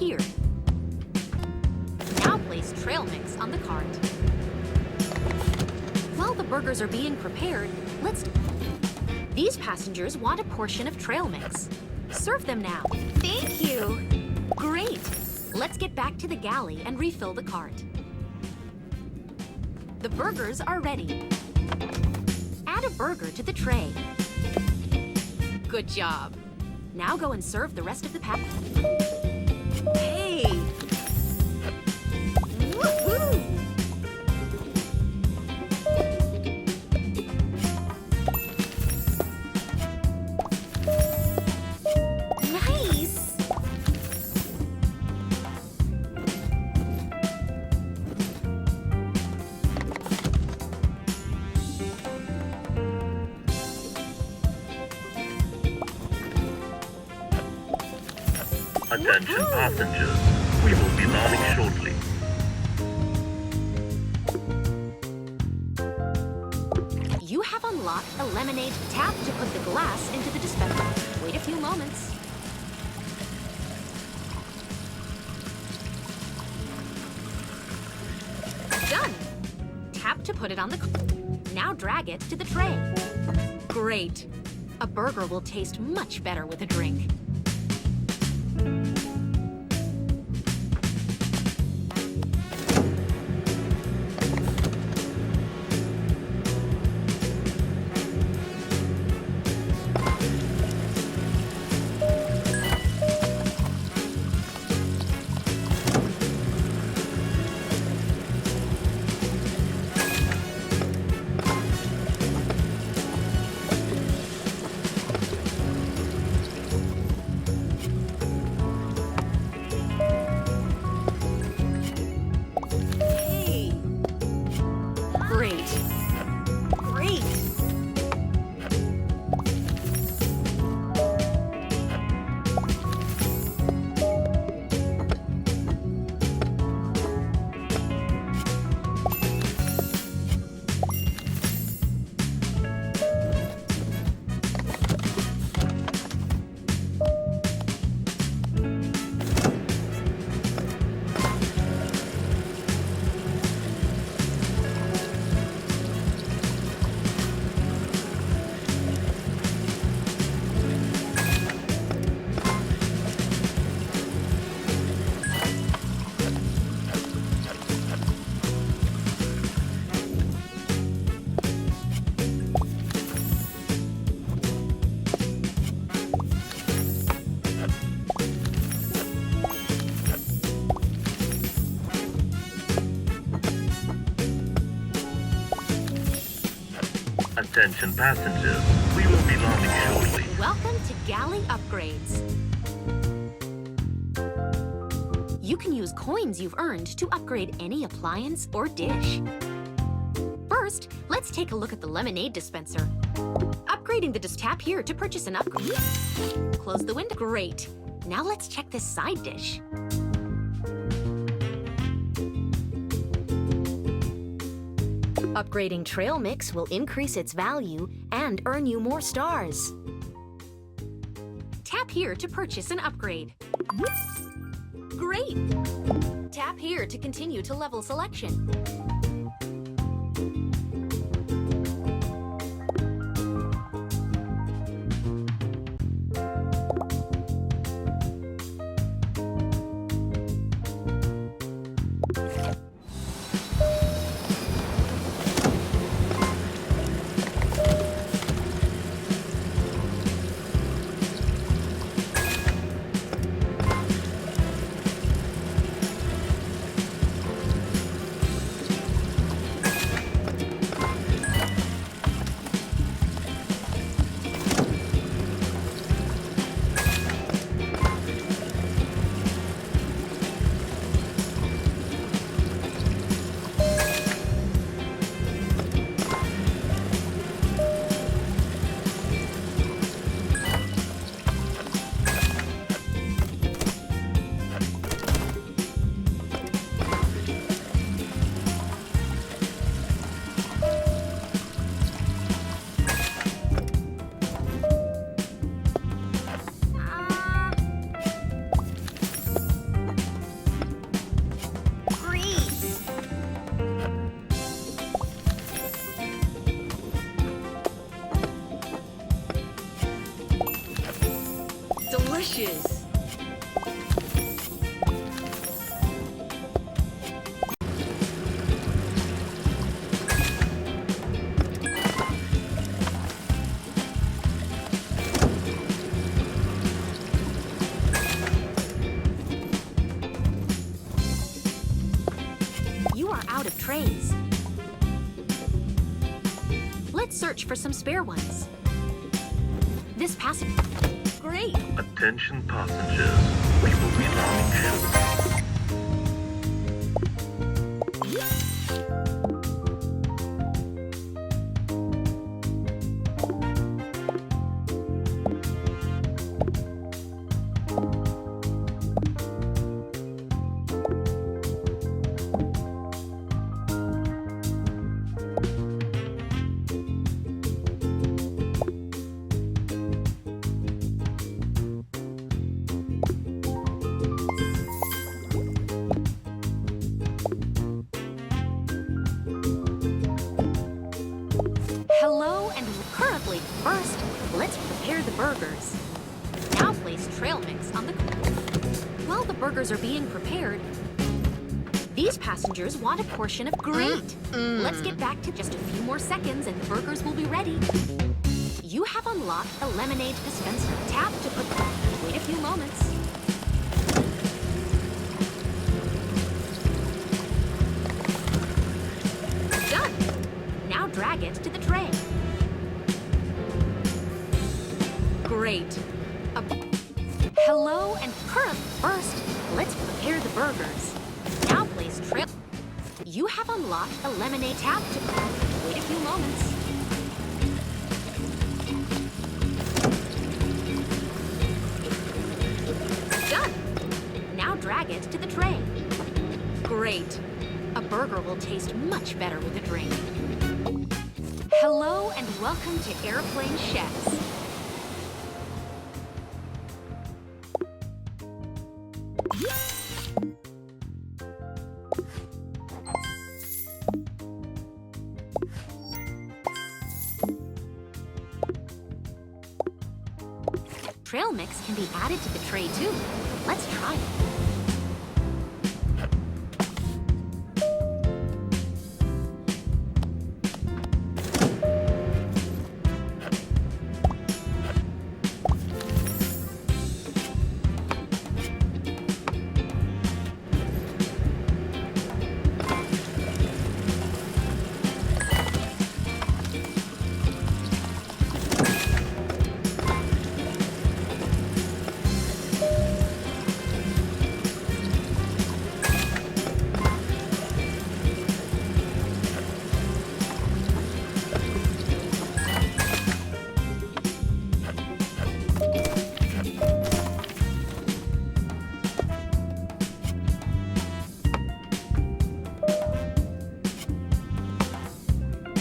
here. Now place trail mix on the cart. While the burgers are being prepared, These passengers want a portion of trail mix. Serve them now. Thank you. Great! Let's get back to the galley and refill the cart. The burgers are ready. Add a burger to the tray. Good job. Now go and serve the rest of the pack. Hey! Woohoo! Nice! Attention passengers, we will be landing shortly. You have unlocked a lemonade tap to put the glass into the dispenser. Wait a few moments. Done! Tap to put it on the... Now drag it to the tray. Great! A burger will taste much better with a drink. Great! Attention passengers, we will be landing shortly. Welcome to Galley Upgrades. You can use coins you've earned to upgrade any appliance or dish. First, let's take a look at the lemonade dispenser. Upgrading the tap here to purchase an upgrade. Close the window. Great. Now let's check this side dish. Upgrading trail mix will increase its value and earn you more stars. Tap here to purchase an upgrade. Great! Tap here to continue to level selection. Let's search for some spare ones. This passage. Great! Attention passengers. We will be landing shortly. Hello and currently first, let's prepare the burgers. Now place trail mix on the... While the burgers are being prepared, these passengers want a portion of... Great! Let's get back to just a few more seconds and the burgers will be ready. You have unlocked a lemonade dispenser. Tap to put... Wait a few moments. Done! Now drag it to the tray. Great. Hello and current. First, let's prepare the burgers. Now place trail. You have unlocked a lemonade tap to... Wait a few moments. Done. Now drag it to the tray. Great. A burger will taste much better with a drink. Hello and welcome to Airplane Chefs. Trail mix can be added to the tray too. Let's try it.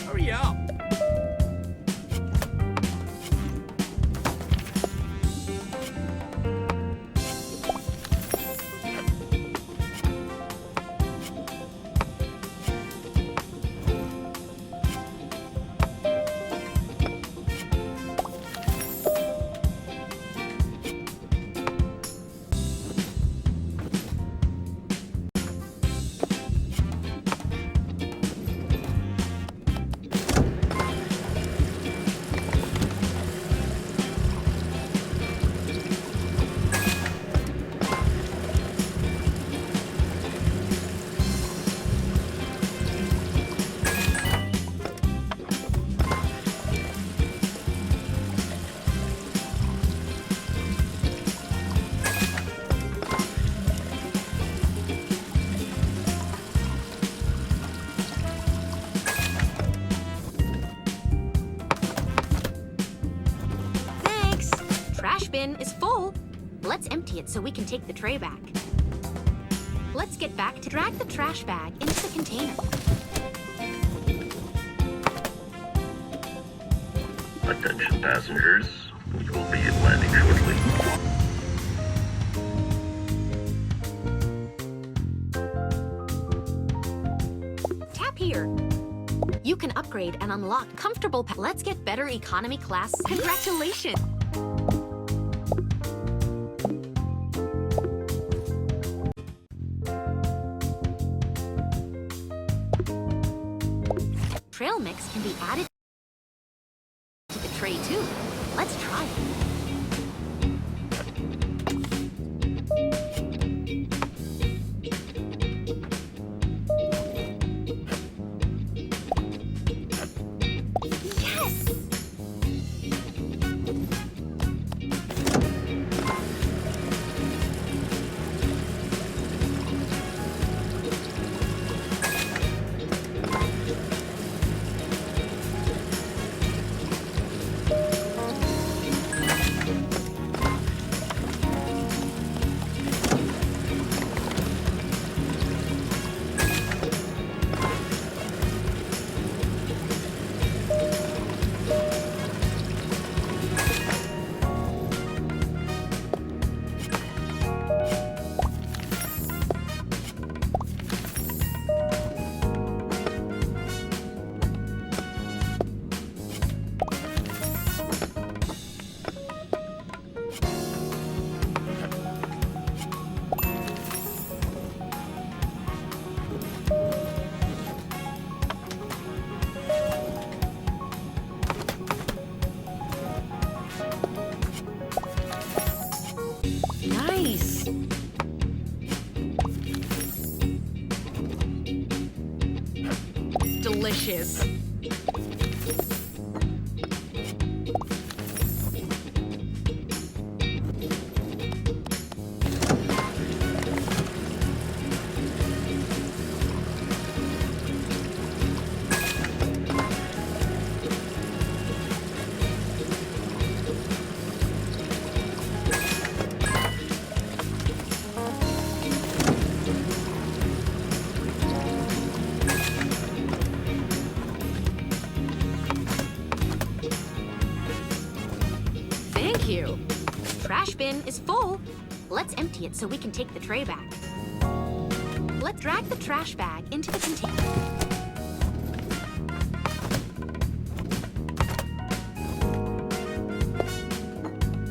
Hurry up! Trash bin is full. Let's empty it so we can take the tray back. Let's get back to drag the trash bag into the container. Attention passengers. We will be landing shortly. Tap here. You can upgrade and unlock comfortable... Let's get better economy class. Congratulations! Trail mix can be added to the tray too. Let's try it. Yes! delicious. Thank you. Trash bin is full. Let's empty it so we can take the tray back. Let's drag the trash bag into the container.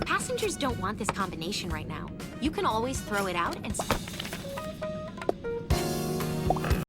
Passengers don't want this combination right now. You can always throw it out and...